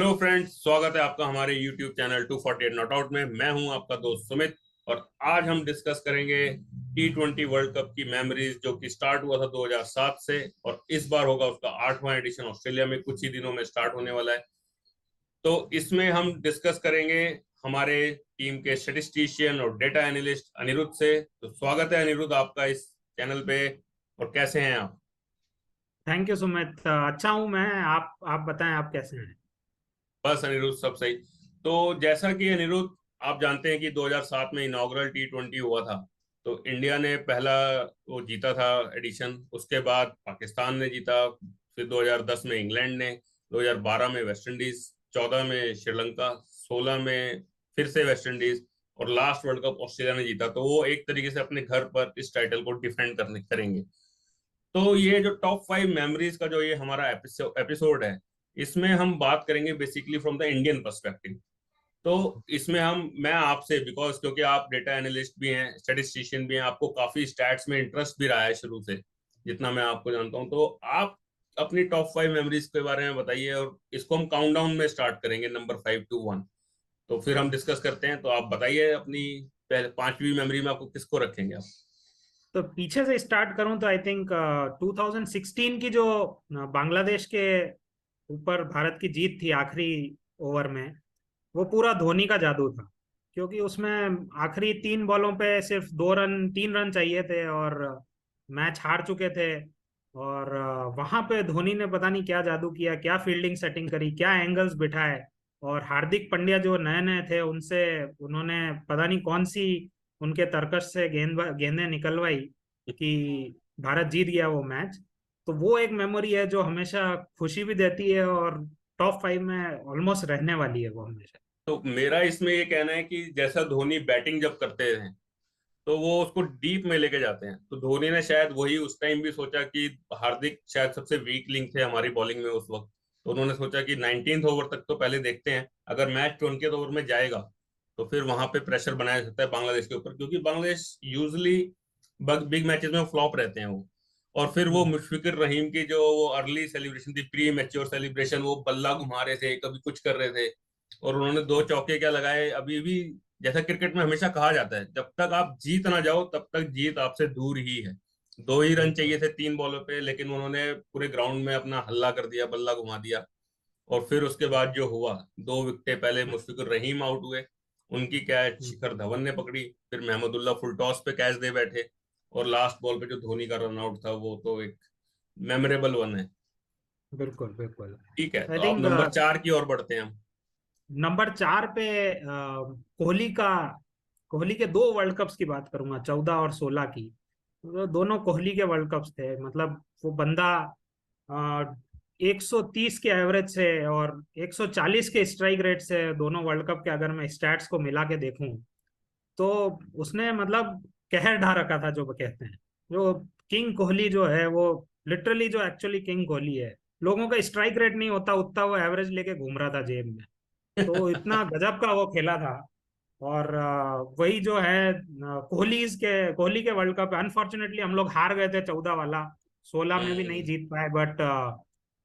Hello friends, स्वागत है आपका हमारे YouTube चैनल 248 नॉट आउट में। मैं हूं आपका दोस्त सुमित और आज हम डिस्कस करेंगे T20 वर्ल्ड कप की मेमोरीज जो कि स्टार्ट हुआ था 2007 से और इस बार होगा उसका 8वां एडिशन। ऑस्ट्रेलिया में कुछ ही दिनों में स्टार्ट होने वाला है। तो इसमें हम डिस्कस करेंगे हमारे टीम के स्टेटिस्टिशियन और डेटा एनालिस्ट अनिरुद्ध से। तो स्वागत है अनिरुद्ध आपका इस चैनल पे। और कैसे हैं आप? Thank you Sumit. अच्छा हूँ मैं। आप बताएं, आप कैसे हैं? बस अनिरुद्ध सब सही। तो जैसा कि अनिरुद्ध आप जानते हैं कि 2007 में इनॉग्रल T20 हुआ था। तो इंडिया ने पहला वो जीता था एडिशन, उसके बाद पाकिस्तान ने जीता, फिर 2010 में इंग्लैंड ने, 2012 में वेस्ट इंडीज, 14 में श्रीलंका, 16 में फिर से वेस्ट इंडीज और लास्ट वर्ल्ड कप ऑस्ट्रेलिया ने जीता। तो वो एक तरीके से अपने घर पर इस टाइटल को डिफेंड करने करेंगे। तो ये जो टॉप 5 मेमोरीज का जो ये हमारा एपिसोड है, इसमें हम बात करेंगे basically from the Indian perspective. तो इसमें मैं आपसे, बिकॉज क्योंकि आप डेटा एनालिस्ट भी हैं, स्टैटिस्टिशियन भी हैं, आपको काफी स्टैट्स में इंटरेस्ट भी रहा है शुरू से, जितना मैं आपको जानता हूं, तो आप अपनी टॉप 5 मेमोरीज के बारे में बताइए। और इसको हम काउंटडाउन में स्टार्ट करेंगे, नंबर 5 to 1। तो फिर हम डिस्कस करते हैं। तो आप बताइए अपनी पहले 5वीं मेमोरी में आपको किसको रखेंगे आप? तो पीछे से स्टार्ट करूं तो आई थिंक 2016 की जो बांग्लादेश के ऊपर भारत की जीत थी आखिरी ओवर में, वो पूरा धोनी का जादू था। क्योंकि उसमें आखिरी 3 बॉलों पे सिर्फ 2 रन 3 रन चाहिए थे और मैच हार चुके थे। और वहां पे धोनी ने पता नहीं क्या जादू किया, क्या फील्डिंग सेटिंग करी, क्या एंगल्स बिठाए। और हार्दिक पांड्या जो नए नए थे उनसे उन्होंने पता नहीं कौन सी उनके तरकश से गेंदें निकलवाई कि भारत जीत गया वो मैच। तो वो एक मेमोरी है जो हमेशा खुशी भी देती है और टॉप 5 में ऑलमोस्ट रहने वाली है वो हमेशा। तो मेरा इसमें ये कहना है कि जैसा धोनी बैटिंग जब करते हैं तो वो उसको डीप में लेके जाते हैं। तो धोनी ने शायद वही उस टाइम भी सोचा कि हार्दिक शायद सबसे वीक लिंक थे हमारी बॉलिंग में उस वक्त। तो उन्होंने सोचा कि 19th ओवर तक तो पहले देखते हैं, अगर मैच 20th ओवर में जाएगा तो फिर वहां पे प्रेशर बनाया जा सकता है बांग्लादेश के ऊपर, क्योंकि बांग्लादेश यूजली बिग मैचेस में फ्लॉप रहते हैं वो। और फिर वो हम्म। मुशफिकुर रहीम की जो वो अर्ली सेलिब्रेशन थी, प्री मैच्योर सेलिब्रेशन, वो बल्ला घुमा रहे थे, कभी कुछ कर रहे थे और उन्होंने 2 चौके क्या लगाए। अभी भी जैसा क्रिकेट में हमेशा कहा जाता है, जब तक आप जीत ना जाओ तब तक जीत आपसे दूर ही है। 2 ही रन चाहिए बिल्कुल। थे 3 बॉलों पे, लेकिन उन्होंने पूरे ग्राउंड में अपना हल्ला कर दिया, बल्ला घुमा दिया। और फिर उसके बाद जो हुआ, 2 विकेटें पहले मुश्फिकुर रहीम आउट हुए, उनकी कैच हम्म। शिखर धवन ने पकड़ी, फिर महमदुल्ला फुल टॉस पे कैच दे बैठे और लास्ट बॉल पे जो धोनी का रन आउट था वो तो एक मेमोरेबल वन है। बिल्कुल बिल्कुल। ठीक है, आई तो आप थिंक नंबर 4 की ओर बढ़ते हैं हम। नंबर 4 पे कोहली के 2 वर्ल्ड कप्स की बात करूंगा, 14 और 16 की। तो दोनों कोहली के वर्ल्ड कप्स थे। मतलब वो बंदा 130 के एवरेज से और 140 के स्ट्राइक रेट से, दोनों वर्ल्ड कप के अगर मैं स्टैट्स को मिला के देखूं तो उसने मतलब कहर ढा रखा था, जो वो कहते हैं। जो किंग कोहली जो है वो लिटरली जो एक्चुअली किंग कोहली है, लोगों का स्ट्राइक रेट नहीं होता उतना वो एवरेज लेके घूम रहा था जेब में। तो इतना गजब का वो खेला था। और वही जो है कोहली के वर्ल्ड कप, अनफॉर्चुनेटली हम लोग हार गए थे 14 वाला। 16 में भी नहीं जीत पाए, बट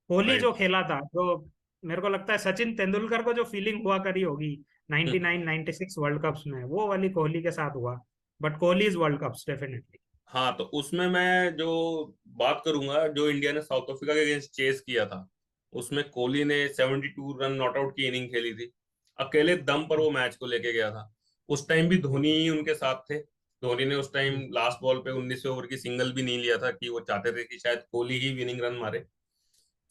कोहली जो राइट। खेला था, जो मेरे को लगता है सचिन तेंदुलकर को जो फीलिंग हुआ करी होगी 99 96 वर्ल्ड कप्स में, वो वाली कोहली के साथ हुआ। But Kohli is world cups definitely. हाँ, तो उसमें मैं जो बात करूंगा, जो इंडिया ने साउथ अफ्रीका के अगेंस्ट चेस किया था, उसमें कोहली ने 72 रन नॉट आउट की इनिंग खेली थी। अकेले दम पर वो मैच को लेके गया था। उस टाइम भी धोनी बिल्कुल। ही उनके साथ थे। धोनी ने उस टाइम हम्म। लास्ट बॉल पे 19वें ओवर की सिंगल भी नहीं लिया था, कि वो चाहते थे कि शायद कोहली ही विनिंग रन मारे।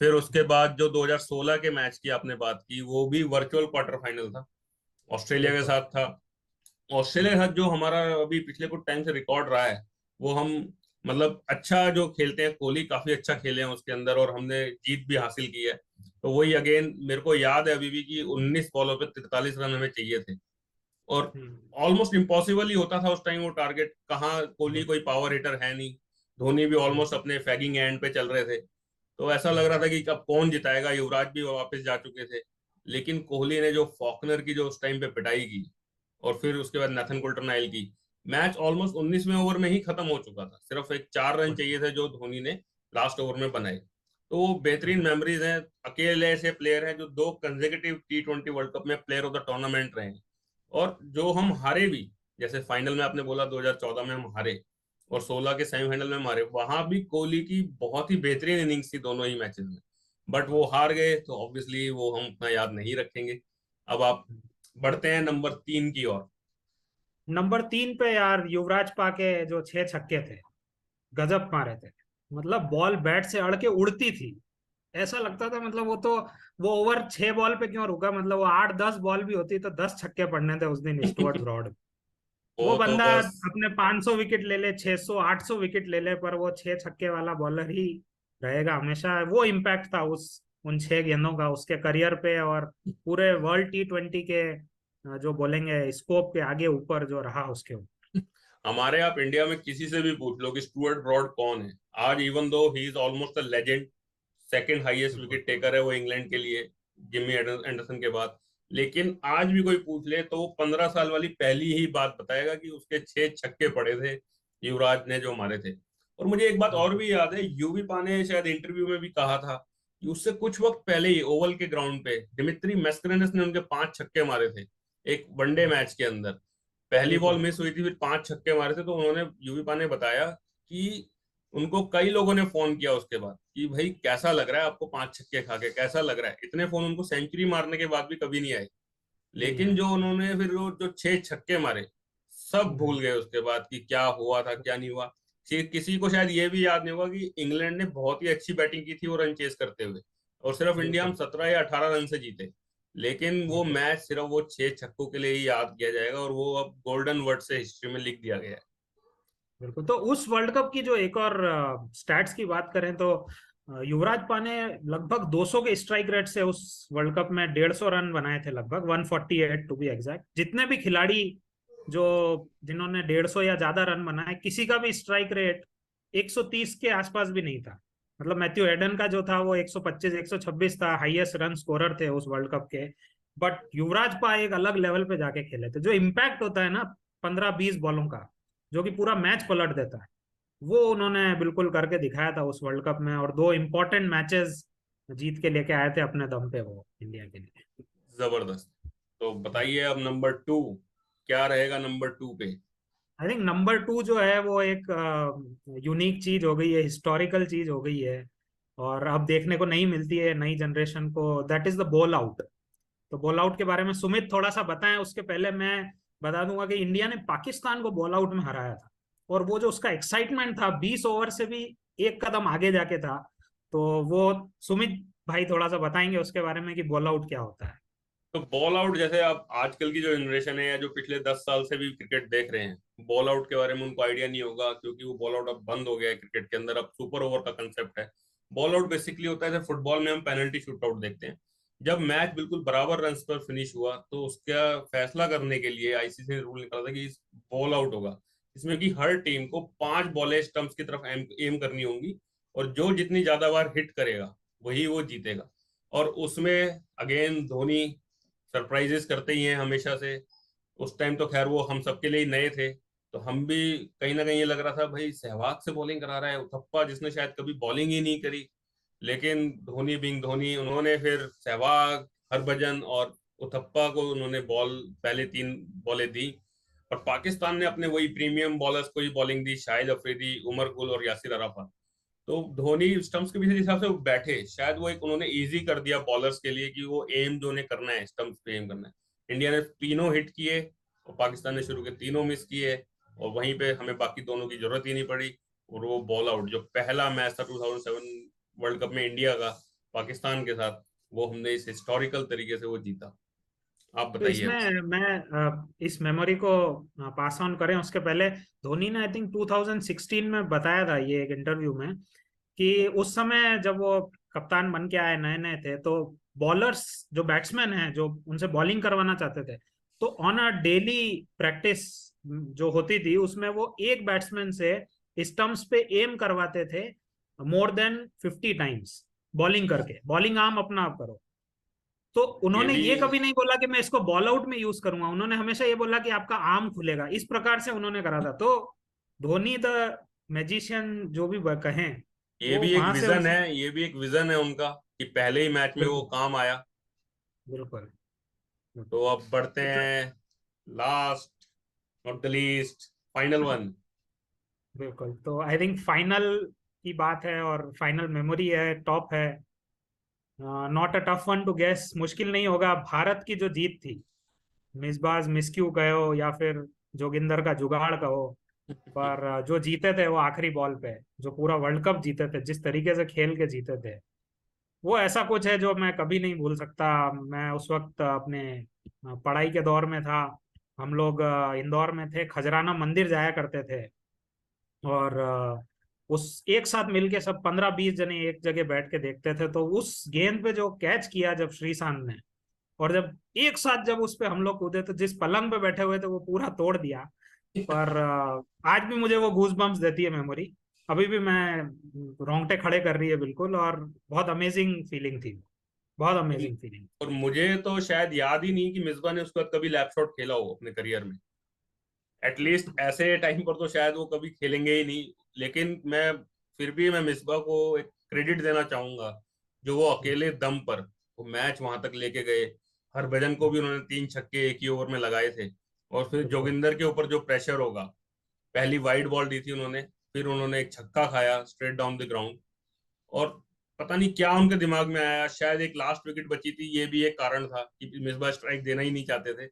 फिर उसके बाद जो 2016 के मैच की आपने बात की, वो भी वर्चुअल क्वार्टर फाइनल था, ऑस्ट्रेलिया के बिल्कुल। साथ था। ऑस्ट्रेलिया के साथ जो हमारा अभी पिछले कुछ टाइम से रिकॉर्ड रहा है, वो हम मतलब अच्छा जो खेलते हैं, कोहली काफी अच्छा खेले हैं उसके अंदर और हमने जीत भी हासिल की है। तो वही अगेन मेरे को याद है अभी भी कि 19 बॉलों पे 43 रन हमें चाहिए थे और हम्म। ऑलमोस्ट इम्पॉसिबल ही होता था उस टाइम वो टारगेट। कहाँ, कोहली कोई बिल्कुल। पावर हिटर है नहीं, धोनी भी ऑलमोस्ट बिल्कुल। अपने फैगिंग एंड पे चल रहे थे। तो ऐसा लग हम्म। रहा था कि अब कौन जिताएगा, युवराज भी वापस जा चुके थे। लेकिन कोहली ने जो फॉकनर की जो उस टाइम पे पिटाई की और फिर उसके बाद नाथन कुल्टरनाइल की, मैच ऑलमोस्ट 19वें ओवर में ही खत्म हो चुका था, सिर्फ एक 4 रन चाहिए थे जो धोनी ने लास्ट ओवर में बनाए। तो वो बेहतरीन मेमोरीज हैं। अकेले ऐसे प्लेयर हैं जो 2 कंसेक्यूटिव T20 वर्ल्ड कप में प्लेयर ऑफ द टूर्नामेंट रहे हैं। और जो हम हारे भी, जैसे फाइनल में आपने बोला 2014 में हम हारे, और 16 के सेमीफाइनल में हम हारे, वहां भी कोहली की बहुत ही बेहतरीन इनिंग्स थी दोनों ही मैचेस में। बट वो हार गए तो ऑब्वियसली वो हम उतना याद नहीं रखेंगे। अब आप बढ़ते हैं नंबर 3 की ओर। नंबर 3 पे यार युवराज पा के जो 6 छक्के थे, गजब मारे थे। मतलब बॉल बैट से अड़ के उड़ती थी, ऐसा लगता था मतलब वो तो, वो ओवर 6 बॉल पे क्यों रुका, मतलब वो 8-10 बॉल भी होती तो 10 छक्के पड़ने थे उस दिन स्टुअर्ट ब्रॉड। वो वो तो बंदा बस। अपने 500 विकेट ले ले, 600-800 विकेट ले ले, पर वो 6 छक्के वाला बॉलर ही रहेगा हमेशा। वो इम्पैक्ट था उस उन 6 गेंदों का उसके करियर पे, और पूरे वर्ल्ड T20 के जो बोलेंगे स्कोप के आगे ऊपर जो रहा उसके ऊपर। हमारे आप इंडिया में किसी से भी पूछ लो कि स्टुअर्ट ब्रॉड कौन है, आज even though he is almost a legend, second highest बिल्कुल। विकेट टेकर है वो इंग्लैंड के लिए, जिमी एंडरसन के बाद। लेकिन आज भी कोई पूछ ले तो वो 15 साल वाली पहली ही बात बताएगा कि उसके 6 छक्के पड़े थे युवराज ने जो मारे थे। और मुझे एक बात और बिल्कुल। भी याद है, यूवी पा ने शायद इंटरव्यू में भी कहा था कि उससे कुछ वक्त पहले ही ओवल के ग्राउंड पे दिमित्री मैस्करेनस ने उनके 5 छक्के मारे थे एक वनडे मैच के अंदर। पहली बॉल बिल्कुल। मिस हुई थी, फिर 5 छक्के मारे थे। तो उन्होंने, यूवी पा ने बताया कि उनको कई लोगों ने फोन किया उसके बाद कि भाई कैसा लग रहा है आपको 5 छक्के खा के, कैसा लग रहा है। इतने फोन उनको सेंचुरी मारने के बाद भी कभी नहीं आए। नहीं लेकिन आया। जो उन्होंने फिर वो जो 6 छक्के मारे, सब भूल हम्म। गए उसके बाद कि क्या हुआ था क्या नहीं हुआ। किसी को शायद ये भी याद नहीं होगा कि इंग्लैंड ने बहुत ही अच्छी बैटिंग की थी वो रन चेस करते हुए, और सिर्फ इंडिया हम बिल्कुल। 17 या 18 रन से जीते। लेकिन वो बिल्कुल। मैच सिर्फ वो 6 छक्कों के लिए ही याद किया जाएगा, और वो अब गोल्डन वर्ड से हिस्ट्री में लिख दिया गया है। बिल्कुल। तो उस वर्ल्ड कप की जो एक और स्टैट्स की बात करें तो युवराज पा ने लगभग 200 के स्ट्राइक रेट से उस वर्ल्ड कप में 150 रन बनाए थे, लगभग 148 टू बी एग्जैक्ट। जितने भी खिलाड़ी जो जिन्होंने 150 या ज्यादा रन बनाए, किसी का भी स्ट्राइक रेट 130 के आसपास भी नहीं था। मतलब मैथ्यू हेडन का जो था वो 125 126 था, हाईएस्ट रन स्कोरर थे उस वर्ल्ड कप के। बट युवराज पा एक अलग लेवल पे जाके खेले थे। जो इम्पैक्ट होता है ना 15-20 बॉलों का, जो कि पूरा मैच पलट देता है, वो उन्होंने बिल्कुल करके दिखाया था उस वर्ल्ड कप में। और 2 इंपॉर्टेंट मैचेस जीत के लेके आए थे अपने दम पे वो इंडिया के लिए। जबरदस्त। तो बताइए अब नंबर 2 क्या रहेगा नंबर 2 पे। आई थिंक नंबर 2 जो है वो एक यूनिक चीज हो गई है, हिस्टोरिकल चीज हो गई है, और अब देखने को नहीं मिलती है नई जनरेशन को। That is the ball out. तो बॉल आउट के बारे में सुमित थोड़ा सा बताएं, उसके पहले मैं बता दूंगा कि इंडिया ने पाकिस्तान को बॉल आउट में हराया था। और वो जो उसका एक्साइटमेंट था 20 ओवर से भी एक कदम आगे जाके था। तो वो सुमित भाई थोड़ा सा बताएंगे उसके बारे में कि बॉल आउट क्या होता है। तो बॉल आउट, जैसे आप आजकल की जो जनरेशन है या जो पिछले 10 साल से भी क्रिकेट देख रहे हैं, बॉल आउट के बारे में उनको आइडिया नहीं होगा, क्योंकि वो बॉल आउट अब बंद हो गया है क्रिकेट के अंदर। अब सुपर ओवर का कंसेप्ट है। बॉल आउट बेसिकली होता है, जैसे फुटबॉल में हम पेनल्टी शूट आउट देखते हैं, जब मैच बिल्कुल बराबर रन पर फिनिश हुआ तो उसका फैसला करने के लिए आईसीसी ने रूल निकाला था कि बॉल आउट होगा, इसमें कि हर टीम को 5 बॉलें स्टंप्स की तरफ एम करनी होंगी, और जो जितनी ज्यादा बार हिट करेगा वही वो जीतेगा। और उसमें अगेन धोनी सरप्राइजेस करते ही हैं हमेशा से। उस टाइम तो खैर वो हम सबके लिए ही नए थे, तो हम भी कहीं ना कहीं ये लग रहा था भाई सहवाग से बॉलिंग करा रहा है उथप्पा, जिसने शायद कभी बॉलिंग ही नहीं करी। लेकिन धोनी बिंग धोनी, उन्होंने फिर सहवाग, हरभजन और उथप्पा को उन्होंने बॉल पहले 3 बॉलें दी। और पाकिस्तान ने अपने वही प्रीमियम बॉलर्स को ही बॉलिंग दी, शाहिद अफरीदी, उमर गुल और यासिर अराफत। तो धोनी स्टंप्स के पीछे जिस हिसाब से वो बैठे, शायद वो एक उन्होंने इजी कर दिया बॉलर्स के लिए कि वो एम जो उन्हें करना है स्टंप्स पे एम करना है। इंडिया ने तीनों हिट किए और पाकिस्तान ने शुरू के तीनों मिस किए, और वहीं पे हमें बाकी दोनों की जरूरत ही नहीं पड़ी। और वो बॉल आउट जो पहला मैच था 2007 वर्ल्ड कप में इंडिया का पाकिस्तान के साथ, वो हमने इस हिस्टोरिकल तरीके से वो जीता। आप तो बताइए अब। इसमें मैं इस मेमोरी को पास ऑन करें उसके पहले, धोनी ने आई थिंक 2016 में बताया था ये एक इंटरव्यू में, कि उस समय जब वो कप्तान बन के आए नए नए थे, तो बॉलर्स जो बैट्समैन हैं जो उनसे बॉलिंग करवाना चाहते थे, तो ऑन अ डेली प्रैक्टिस जो होती थी उसमें वो एक बैट्समैन से स्टंप्स पे एम करवाते थे मोर देन 50 टाइम्स, बॉलिंग करके। बॉलिंग आर्म अपना आप करो। तो ये उन्होंने भी ये कभी नहीं बोला कि मैं इसको बॉल आउट में यूज करूंगा, उन्होंने हमेशा ये बोला कि आपका आर्म खुलेगा। इस प्रकार से उन्होंने करा था। तो धोनी द मैजिशियन जो भी कहें, ये वो भी एक वहां से विजन उस है, ये भी एक विजन है उनका कि पहले ही मैच में वो बिल्कुल काम आया। बिल्कुल बिल्कुल। तो अब बढ़ते हैं last not the least, final one. बिल्कुल, तो आई थिंक फाइनल की बात है और फाइनल मेमोरी है, टॉप है। Not a tough one to guess, मुश्किल नहीं होगा। भारत की जो जीत थी, मिसबाज मिसक्यू कहो या फिर जोगिंदर का जुगाड़ कहो, पर जो जीते थे वो आखिरी बॉल पे, जो पूरा वर्ल्ड कप जीते थे, जिस तरीके से खेल के जीते थे, वो ऐसा कुछ है जो मैं कभी नहीं भूल सकता। मैं उस वक्त अपने पढ़ाई के दौर में था। हम लोग इंदौर में थे, खजराना मंदिर जाया करते थे, और उस एक साथ मिलके सब 15-20 जने एक जगह बैठ के देखते थे। तो उस गेंद पे जो कैच किया जब श्रीशांत ने, और जब एक साथ जब उस पे हम लोग कूदे, तो जिस पलंग पे बैठे हुए थे वो पूरा तोड़ दिया। पर आज भी मुझे वो गूज बम्प्स देती है मेमोरी। अभी भी मैं रोंगटे खड़े कर रही है बिल्कुल, और बहुत अमेजिंग फीलिंग थी, बहुत अमेजिंग फीलिंग। और मुझे तो शायद याद ही नहीं कि मिसबा ने उसके बाद कभी लैप शॉट खेला हो अपने करियर में। एटलीस्ट ऐसे टाइम पर तो शायद वो कभी खेलेंगे ही नहीं। लेकिन मैं फिर भी मैं मिसबा को एक क्रेडिट देना चाहूंगा, जो वो अकेले दम पर वो मैच वहां तक लेके गए। हरभजन को भी उन्होंने 3 छक्के एक ही ओवर में लगाए थे। और फिर बिल्कुल जोगिंदर के ऊपर जो प्रेशर होगा, पहली वाइड बॉल दी थी उन्होंने, फिर उन्होंने एक छक्का खाया स्ट्रेट डाउन द ग्राउंड। और पता नहीं क्या उनके दिमाग में आया, शायद एक लास्ट विकेट बची थी, ये भी एक कारण था कि मिसबा स्ट्राइक देना ही नहीं चाहते थे।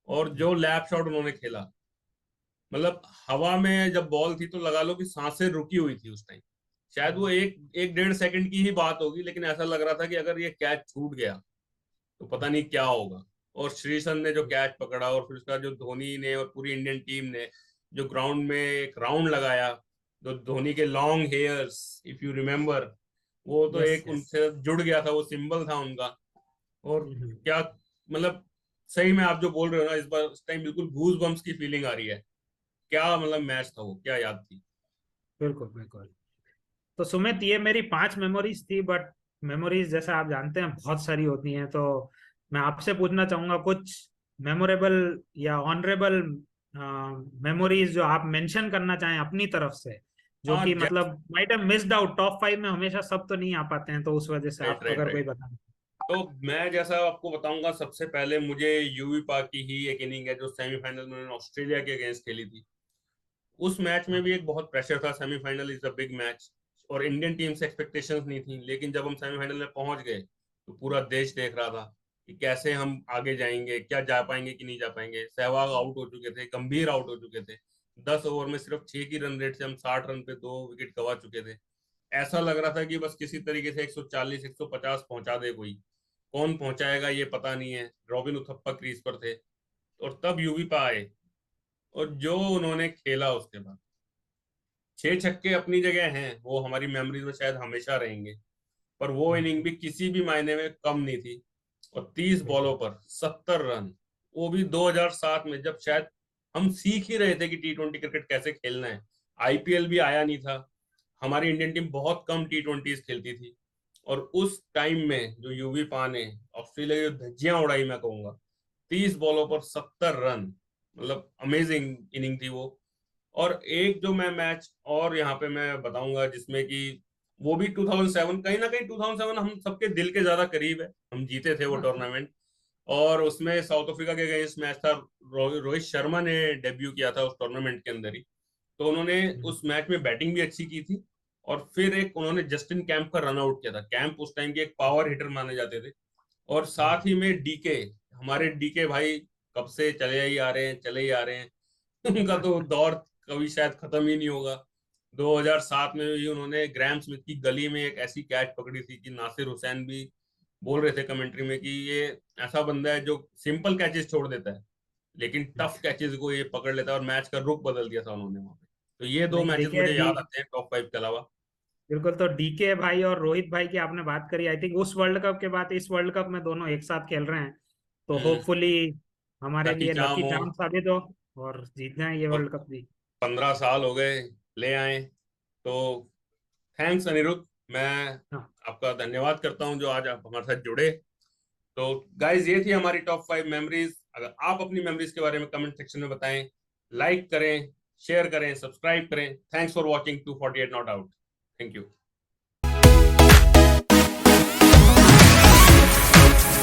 और जो लैप शॉट उन्होंने खेला, मतलब हवा में जब बॉल थी तो लगा लो कि सांसें रुकी हुई थी उस टाइम। शायद वो एक एक 1.5 सेकंड की ही बात होगी, लेकिन ऐसा लग रहा था कि अगर ये कैच छूट गया तो पता नहीं क्या होगा। और श्रीसंत ने जो कैच पकड़ा, और फिर उसका जो धोनी ने और पूरी इंडियन टीम ने जो ग्राउंड में एक राउंड लगाया, जो धोनी के long hairs if you remember, वो तो यस एक यस। उनसे जुड़ गया था, वो सिंबल था उनका। और क्या, मतलब सही में आप जो बोल रहे हो ना, इस बार इस टाइम बिल्कुल गूज बम्स की फीलिंग आ रही है। क्या मतलब मैच था वो, क्या याद थी। बिल्कुल बिल्कुल। तो सुमित, ये मेरी 5 मेमोरीज थी, बट मेमोरीज जैसा आप जानते हैं बहुत सारी होती हैं। तो मैं आपसे पूछना चाहूंगा कुछ मेमोरेबल या ऑनरेबल मेमोरीज जो आप मेंशन करना चाहें अपनी तरफ से, जो हाँ, कि मतलब might have missed out. Top 5 में हमेशा सब तो नहीं आ पाते हैं, तो उस वजह से राइट आप राइट अगर कोई राइट। बता। तो मैं जैसा आपको बताऊंगा, सबसे पहले मुझे यूवी पाक की ही एक इनिंग है जो सेमीफाइनल में उन्होंने ऑस्ट्रेलिया के अगेंस्ट खेली थी। उस मैच में भी एक बहुत प्रेशर था, semifinal is a big match, और इंडियन टीम से एक्सपेक्टेशंस नहीं थी। लेकिन जब हम सेमीफाइनल में पहुंच गए तो पूरा देश देख रहा था कि कैसे हम आगे जाएंगे, क्या जा पाएंगे कि नहीं जा पाएंगे। सहवाग आउट हो चुके थे, गंभीर आउट हो चुके थे। 10 ओवर में सिर्फ 6 की रन रेट से हम 60 रन पे 2 विकेट गवा चुके थे। ऐसा लग रहा था कि बस किसी तरीके से 140 150 पहुंचा दे कोई। कौन पहुंचाएगा ये पता नहीं है। रॉबिन उथप्पा क्रीज पर थे, और तब यूवी पा आए, और जो उन्होंने खेला उसके बाद, 6 छक्के अपनी जगह हैं, वो हमारी मेमोरीज में शायद हमेशा रहेंगे। पर वो इनिंग भी किसी भी मायने में कम नहीं थी। और 30 बॉलों बिल्कुल पर 70 रन, वो भी 2007 में, जब शायद हम सीख ही रहे थे कि T20 क्रिकेट कैसे खेलना है। आईपीएल भी आया नहीं था, हमारी इंडियन टीम बहुत कम T20s खेलती थी। और उस टाइम में जो यूवी पा ने ऑस्ट्रेलिया की धज्जियां उड़ाई, मैं कहूंगा 30 बॉलों पर 70 रन, मतलब अमेजिंग इनिंग थी वो। और एक जो मैं मैच और यहाँ पे मैं बताऊंगा जिसमें कि वो भी 2007, कहीं ना कहीं 2007 हम सबके दिल के ज्यादा करीब है, हम जीते थे वो टूर्नामेंट। और उसमें साउथ अफ्रीका के अगेंस्ट मैच था। रोहित शर्मा ने डेब्यू किया था उस टूर्नामेंट के अंदर ही। तो उन्होंने उस मैच में बैटिंग भी अच्छी की थी। और फिर एक उन्होंने जस्टिन कैंप का रन आउट किया था। कैंप उस टाइम के एक पावर हिटर माने जाते थे। और साथ ही में डीके, हमारे डीके भाई कब से चले ही आ रहे हैं, चले ही आ रहे हैं। उनका तो दौर कभी शायद खत्म ही नहीं होगा। 2007 में भी उन्होंने ग्रैम स्मिथ की गली में एक ऐसी कैच पकड़ी थी कि नासिर हुसैन भी बोल रहे थे कमेंट्री में कि ये ऐसा बंदा है जो सिंपल कैचेस छोड़ देता है, लेकिन टफ कैचेस को ये पकड़ लेता है, और मैच का रुख बदल दिया था उन्होंने वहां पे। तो ये दो नहीं मैचेस देखिए मुझे डी याद आते हैं टॉप 5 के अलावा। बिल्कुल, तो डीके भाई और रोहित भाई की आपने बात करी, आई थिंक उस वर्ल्ड कप के बाद इस वर्ल्ड कप में दोनों एक साथ खेल रहे हैं। तो हम्म। होपफुली हमारे लकी लिए चाम लकी हो। चांस साबित हो और जीत जाए ये और वर्ल्ड कप भी। 15 साल हो गए ले आए। तो थैंक्स अनिरुद्ध, मैं हाँ आपका धन्यवाद करता हूं जो आज आप हमारे साथ जुड़े। तो गाइज, ये थी हमारी टॉप 5 मेमोरीज। अगर आप अपनी मेमोरीज के बारे में कमेंट सेक्शन में बताएं, लाइक करें, शेयर करें, सब्सक्राइब करें। Thanks for watching 248 not out. Thank you.